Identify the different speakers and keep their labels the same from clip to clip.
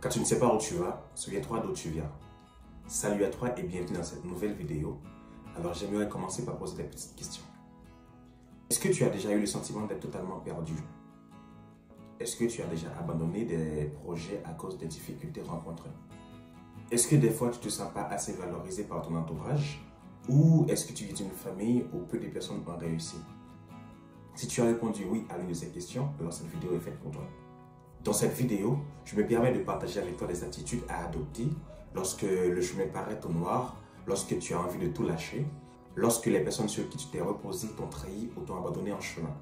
Speaker 1: Quand tu ne sais pas où tu vas, souviens-toi d'où tu viens. Salut à toi et bienvenue dans cette nouvelle vidéo. Alors j'aimerais commencer par poser des petites questions. Est-ce que tu as déjà eu le sentiment d'être totalement perdu? Est-ce que tu as déjà abandonné des projets à cause des difficultés rencontrées? Est-ce que des fois tu ne te sens pas assez valorisé par ton entourage? Ou est-ce que tu vis d'une famille où peu de personnes ont réussi? Si tu as répondu oui à l'une de ces questions, alors cette vidéo est faite pour toi. Dans cette vidéo, je me permets de partager avec toi des attitudes à adopter lorsque le chemin paraît au noir, lorsque tu as envie de tout lâcher, lorsque les personnes sur qui tu t'es reposé t'ont trahi ou t'ont abandonné en chemin.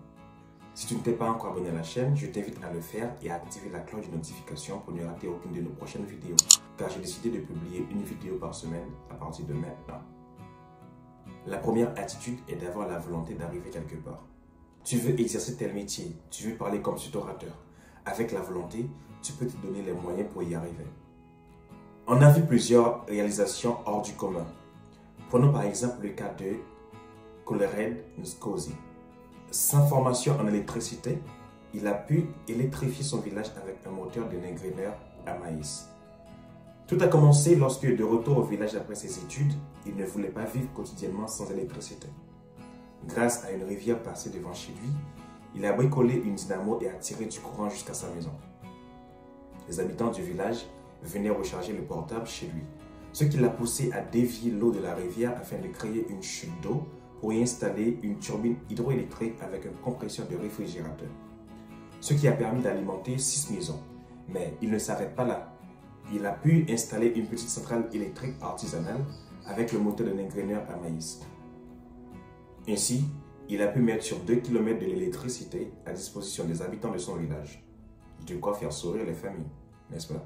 Speaker 1: Si tu ne t'es pas encore abonné à la chaîne, je t'invite à le faire et à activer la cloche de notification pour ne rater aucune de nos prochaines vidéos, car j'ai décidé de publier une vidéo par semaine à partir de maintenant. La première attitude est d'avoir la volonté d'arriver quelque part. Tu veux exercer tel métier, tu veux parler comme tutorateur. Avec la volonté, tu peux te donner les moyens pour y arriver. On a vu plusieurs réalisations hors du commun. Prenons par exemple le cas de Colered Nkosi. Sans formation en électricité, il a pu électrifier son village avec un moteur de dégraineur à maïs. Tout a commencé lorsque, de retour au village après ses études, il ne voulait pas vivre quotidiennement sans électricité. Grâce à une rivière passée devant chez lui, il a bricolé une dynamo et a tiré du courant jusqu'à sa maison. Les habitants du village venaient recharger le portable chez lui, ce qui l'a poussé à dévier l'eau de la rivière afin de créer une chute d'eau pour y installer une turbine hydroélectrique avec un compresseur de réfrigérateur. Ce qui a permis d'alimenter 6 maisons. Mais il ne s'arrête pas là. Il a pu installer une petite centrale électrique artisanale avec le moteur d'un dégraineur à maïs. Ainsi, il a pu mettre sur 2 km de l'électricité à disposition des habitants de son village. De quoi faire sourire les familles, n'est-ce pas?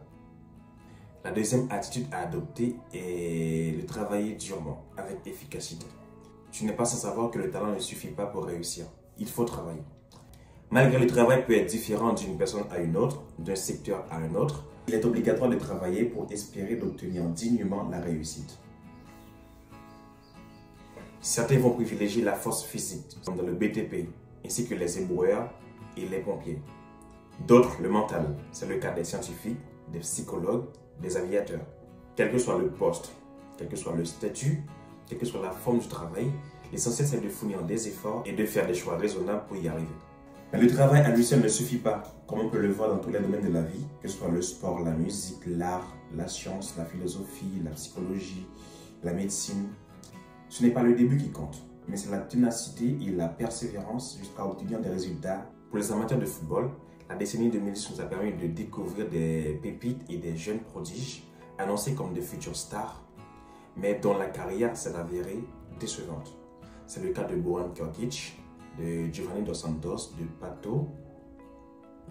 Speaker 1: La deuxième attitude à adopter est de travailler durement, avec efficacité. Tu n'es pas sans savoir que le talent ne suffit pas pour réussir. Il faut travailler. Malgré le travail peut être différent d'une personne à une autre, d'un secteur à un autre, il est obligatoire de travailler pour espérer d'obtenir dignement la réussite. Certains vont privilégier la force physique, comme dans le BTP, ainsi que les éboueurs et les pompiers. D'autres, le mental. C'est le cas des scientifiques, des psychologues, des aviateurs. Quel que soit le poste, quel que soit le statut, quelle que soit la forme du travail, l'essentiel c'est de fournir des efforts et de faire des choix raisonnables pour y arriver. Mais le travail à lui seul ne suffit pas, comme on peut le voir dans tous les domaines de la vie, que ce soit le sport, la musique, l'art, la science, la philosophie, la psychologie, la médecine. Ce n'est pas le début qui compte, mais c'est la ténacité et la persévérance jusqu'à obtenir des résultats. Pour les amateurs de football, la décennie 2010 nous a permis de découvrir des pépites et des jeunes prodiges annoncés comme de futures stars, mais dont la carrière s'est avérée décevante. C'est le cas de Bojan Krkić, de Giovanni Dos Santos, de Pato,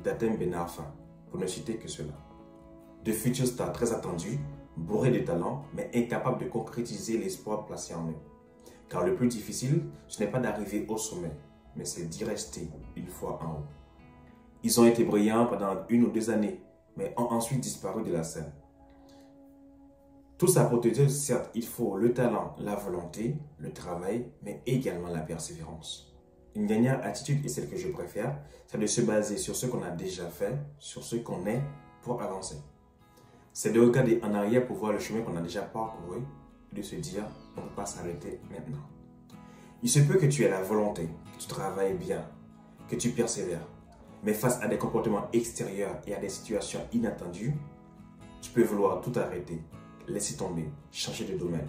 Speaker 1: d'Adem Ben Arfa, pour ne citer que cela. De futures stars très attendues, bourrés de talent, mais incapables de concrétiser l'espoir placé en eux. Car le plus difficile, ce n'est pas d'arriver au sommet, mais c'est d'y rester une fois en haut. Ils ont été brillants pendant 1 ou 2 années, mais ont ensuite disparu de la scène. Tout ça pour te dire, certes, il faut le talent, la volonté, le travail, mais également la persévérance. Une dernière attitude, et celle que je préfère, c'est de se baser sur ce qu'on a déjà fait, sur ce qu'on est, pour avancer. C'est de regarder en arrière pour voir le chemin qu'on a déjà parcouru et de se dire, on ne peut pas s'arrêter maintenant. Il se peut que tu aies la volonté, que tu travailles bien, que tu persévères, mais face à des comportements extérieurs et à des situations inattendues, tu peux vouloir tout arrêter, laisser tomber, changer de domaine.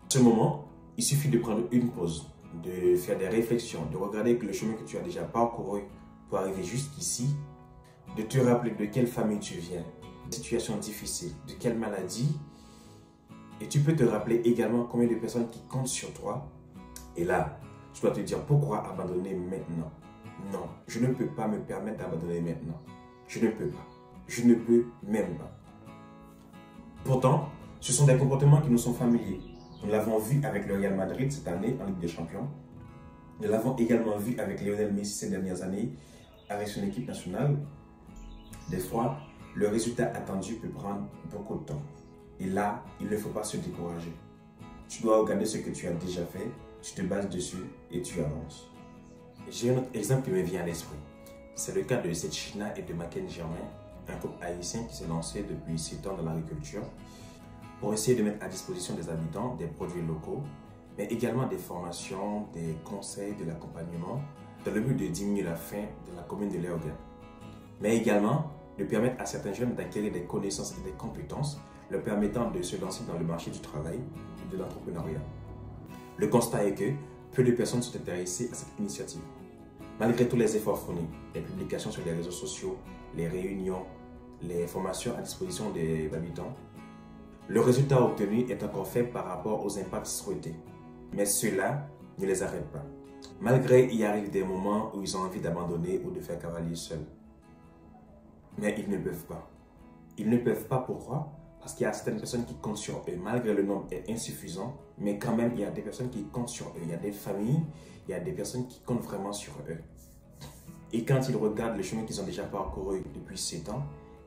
Speaker 1: À ce moment, il suffit de prendre une pause, de faire des réflexions, de regarder le chemin que tu as déjà parcouru pour arriver jusqu'ici, de te rappeler de quelle famille tu viens, de situations difficiles, de quelle maladie, et tu peux te rappeler également combien de personnes qui comptent sur toi. Et là, tu dois te dire pourquoi abandonner maintenant. Non, je ne peux pas me permettre d'abandonner maintenant. Je ne peux pas. Je ne peux même pas. Pourtant, ce sont des comportements qui nous sont familiers. Nous l'avons vu avec le Real Madrid cette année en Ligue des Champions. Nous l'avons également vu avec Lionel Messi ces dernières années avec son équipe nationale. Des fois, le résultat attendu peut prendre beaucoup de temps. Et là, il ne faut pas se décourager. Tu dois regarder ce que tu as déjà fait, tu te bases dessus et tu avances. J'ai un autre exemple qui me vient à l'esprit. C'est le cas de Zechina et de Maken Germain un couple haïtien qui s'est lancé depuis 7 ans dans l'agriculture pour essayer de mettre à disposition des habitants des produits locaux, mais également des formations, des conseils, de l'accompagnement, dans le but de diminuer la faim de la commune de Léogâne. Mais également de permettre à certains jeunes d'acquérir des connaissances et des compétences leur permettant de se lancer dans le marché du travail et de l'entrepreneuriat. Le constat est que peu de personnes sont intéressées à cette initiative. Malgré tous les efforts fournis, les publications sur les réseaux sociaux, les réunions, les formations à disposition des habitants, le résultat obtenu est encore faible par rapport aux impacts souhaités. Mais cela ne les arrête pas. Malgré, il arrive des moments où ils ont envie d'abandonner ou de faire cavalier seuls. Mais ils ne peuvent pas. Ils ne peuvent pas, pourquoi? Parce qu'il y a certaines personnes qui comptent sur eux, malgré le nombre est insuffisant, mais quand même, il y a des personnes qui comptent sur eux. Il y a des familles, il y a des personnes qui comptent vraiment sur eux. Et quand ils regardent le chemin qu'ils ont déjà parcouru depuis 7 ans,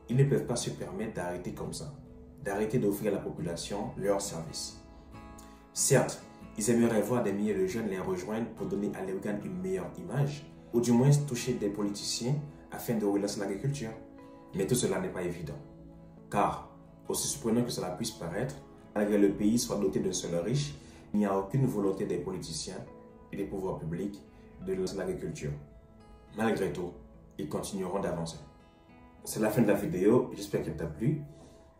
Speaker 1: ils ne peuvent pas se permettre d'arrêter comme ça, d'arrêter d'offrir à la population leurs services. Certes, ils aimeraient voir des milliers de jeunes les rejoindre pour donner à Léogâne une meilleure image, ou du moins toucher des politiciens afin de relancer l'agriculture. Mais tout cela n'est pas évident. Car, aussi surprenant que cela puisse paraître, malgré le pays soit doté d'un seul riche, il n'y a aucune volonté des politiciens et des pouvoirs publics de lancer l'agriculture. Malgré tout, ils continueront d'avancer. C'est la fin de la vidéo, j'espère qu'elle t'a plu.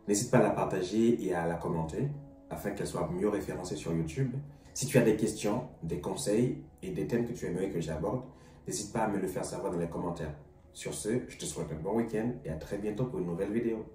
Speaker 1: N'hésite pas à la partager et à la commenter afin qu'elle soit mieux référencée sur YouTube. Si tu as des questions, des conseils et des thèmes que tu aimerais que j'aborde, n'hésite pas à me le faire savoir dans les commentaires. Sur ce, je te souhaite un bon week-end et à très bientôt pour une nouvelle vidéo.